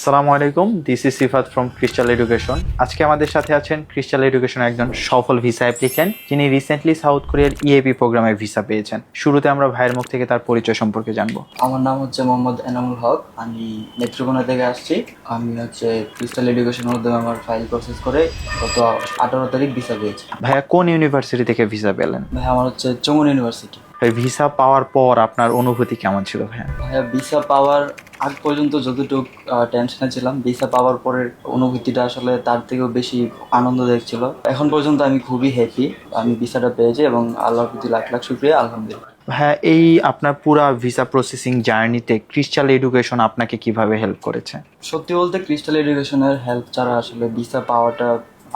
আসসালামু আলাইকুম, this is Sifat from crystal education. আজকে আমাদের সাথে আছেন ক্রিস্টাল এডুকেশনের একজন সফল ভিসা অ্যাপ্লিক্যান্ট, যিনি রিসেন্টলি সাউথ কোরিয়ার ইএপি প্রোগ্রামের ভিসা পেয়েছেন। শুরুতে আমরা ভাইয়ের মুখ থেকে তার পরিচয় সম্পর্কে জানবো। আমার নাম হচ্ছে মোহাম্মদ এনামুল হক। আমি নেত্রকোনা থেকে আসছি। আমি হচ্ছে ক্রিস্টাল এডুকেশনের মাধ্যমে আমার ফাইল প্রসেস করে গত 18 তারিখ ভিসা পেয়েছি। ভাইয়া কোন ইউনিভার্সিটি থেকে ভিসা পেলেন? ভাই আমার হচ্ছে চমন ইউনিভার্সিটি। ভাই ভিসা পাওয়ার পর আপনার অনুভূতি কেমন ছিল ভাইয়া? ভাইয়া ভিসা পাওয়ার আগ পর্যন্ত যতটুকু টেনশনে ছিলাম, ভিসা পাওয়ার পরের অনুভূতিটা আসলে তার থেকেও বেশি আনন্দদায়ক ছিল। এখন পর্যন্ত আমি খুবই হ্যাপি আমি ভিসাটা পেয়েছি এবং আল্লাহর প্রতি লাখ লাখ শুকরিয়া, আলহামদুলিল্লাহ। হ্যাঁ, এই আপনার পুরা ভিসা প্রসেসিং জার্নিতে ক্রিস্টাল এডুকেশন আপনাকে কিভাবে হেল্প করেছে? সত্যি বলতে ক্রিস্টাল এডুকেশনের হেল্প ছাড়া আসলে ভিসা পাওয়াটা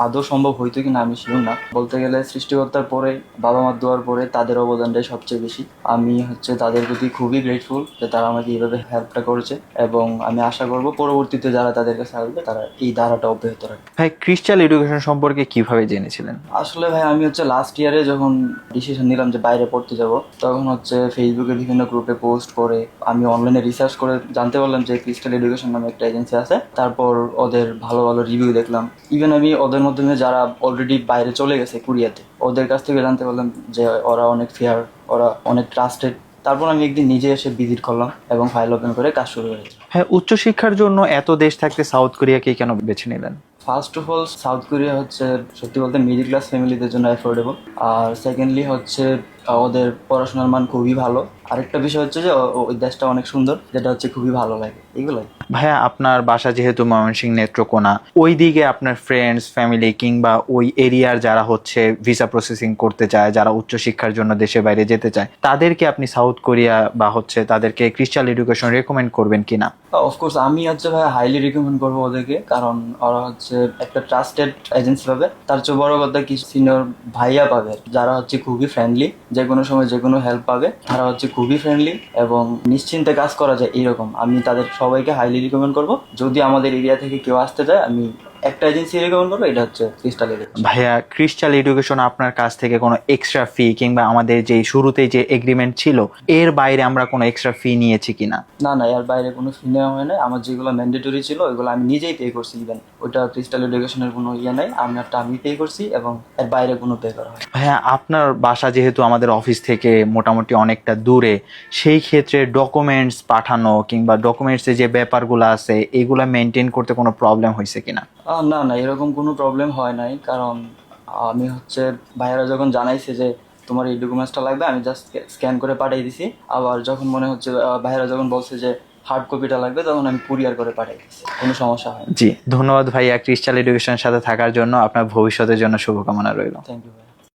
আদৌ সম্ভব হইতো কিনা আমি শিওর না। বলতে গেলে সৃষ্টিকর্তার পরে, বাবা মার দোয়ার পরে তাদের অবদানটাই সবচেয়ে বেশি। আমি হচ্ছে তাদের প্রতি খুবই গ্রেটফুল যে তারা আমাকে এইভাবে হেল্পটা করেছে, এবং আমি আশা করব পরবর্তীতে যারা তাদের কাছে আসবে তারা এই ধারাটা অব্যাহত রাখবে। ভাই ক্রিস্টাল এডুকেশন সম্পর্কে কিভাবে জেনেছিলেন? আসলে ভাই আমি হচ্ছে লাস্ট ইয়ারে যখন ডিসিশন নিলাম যে বাইরে পড়তে যাব, তখন হচ্ছে ফেসবুকে বিভিন্ন গ্রুপে পোস্ট করে আমি অনলাইনে রিসার্চ করে জানতে পারলাম যে ক্রিস্টাল এডুকেশন নামে একটা এজেন্সি আছে। তারপর ওদের ভালো ভালো রিভিউ দেখলাম। ইভেন আমি ওদের মাধ্যমে যারা অলরেডি বাইরে চলে গেছে কোরিয়াতে, ওদের কাছ থেকে জানতে পারলাম যে ওরা অনেক ফেয়ার, ওরা অনেক ট্রাস্টেড। তারপর আমি একদিন নিজে এসে ভিজিট করলাম এবং ফাইল ওপেন করে কাজ শুরু করেছি। হ্যাঁ, উচ্চশিক্ষার জন্য এত দেশ থাকতে সাউথ কোরিয়াকে কেন বেছে নিলেন? First of all south Korea হচ্ছে সত্যি বলতে মিডিল ক্লাস ফ্যামিলিদের জন্য অ্যাফোর্ডেবল। আর সেকেন্ডলি হচ্ছে ওদের পড়াশোনার মান খুবই ভালো। আরেকটা বিষয় হচ্ছে যে ওই দেশটা অনেক সুন্দর, যেটা হচ্ছে খুবই ভালো লাগে। এগুলোই। ভাইয়া আপনার বাসা যেহেতু ময়মনসিংহ নেত্রকোনা, ওই দিকে আপনার ফ্রেন্ডস ফ্যামিলি কিংবা ওই এরিয়ার যারা হচ্ছে ভিসা প্রসেসিং করতে চায়, যারা উচ্চশিক্ষার জন্য দেশের বাইরে যেতে চায়, তাদেরকে আপনি সাউথ কোরিয়া বা হচ্ছে তাদেরকে ক্রিস্টাল এডুকেশন রেকমেন্ড করবেন কিনা? অফকোর্স আমি হচ্ছে ভাই হাইলি রিকমেন্ড করবো ওদেরকে, কারণ ওরা হচ্ছে একটা ট্রাস্টেড এজেন্সি পাবে। তার চেয়ে বড় কথা কি সিনিয়র ভাইয়া পাবে যারা হচ্ছে খুবই ফ্রেন্ডলি, যে কোনো সময় যে কোনো হেল্প পাবে। তারা হচ্ছে খুবই ফ্রেন্ডলি এবং নিশ্চিন্তে কাজ করা যায় এরকম। আমি তাদের সবাইকে হাইলি রিকমেন্ড করবো। যদি আমাদের এরিয়া থেকে কেউ আসতে চায়, আমি একটা এজেন্সি রেকমেন্ড করবো, এটা হচ্ছে ক্রিস্টাল এডুকেশন। ভাইয়া ক্রিস্টাল এডুকেশন আপনার কাছ থেকে কোনো এক্সট্রা ফি কিংবা আমাদের যে শুরুতেই যে এগ্রিমেন্ট ছিল এর বাইরে আমরা কোনো এক্সট্রা ফি নিয়েছি কিনা? না না, এর বাইরে কোনো ফি নেওয়া হয় না। আমার যেগুলো ম্যান্ডেটরি ছিল ওইগুলো আমি নিজেই পে করছি। ইভেন ওইটা ক্রিস্টাল এডুকেশনের কোনো ইয়ে নাই, আমি পে করছি এবং এর বাইরে কোনো পে করা হয়। ভাইয়া আপনার বাসা যেহেতু আমাদের অফিস থেকে মোটামুটি অনেকটা দূরে, সেই ক্ষেত্রে ডকুমেন্টস পাঠানো কিংবা ডকুমেন্টসে যে ব্যাপারগুলো আছে এগুলা মেনটেন করতে কোনো প্রবলেম হয়েছে কিনা? না না, এরকম কোনো প্রবলেম হয় নাই। কারণ আমি হচ্ছে ভাইয়ারা যখন জানাইছে যে তোমার এই ডকুমেন্টসটা লাগবে, আমি জাস্ট স্ক্যান করে পাঠিয়ে দিছি। আবার যখন মনে হচ্ছে ভাইয়ারা যখন বলছে যে হার্ড কপিটা লাগবে, তখন আমি কুরিয়ার করে পাঠিয়ে দিচ্ছি। কোনো সমস্যা হয় না। জি, ধন্যবাদ ভাইয়া ক্রিস্টাল এডুকেশনের সাথে থাকার জন্য। আপনার ভবিষ্যতের জন্য শুভকামনা রইল। Thank you.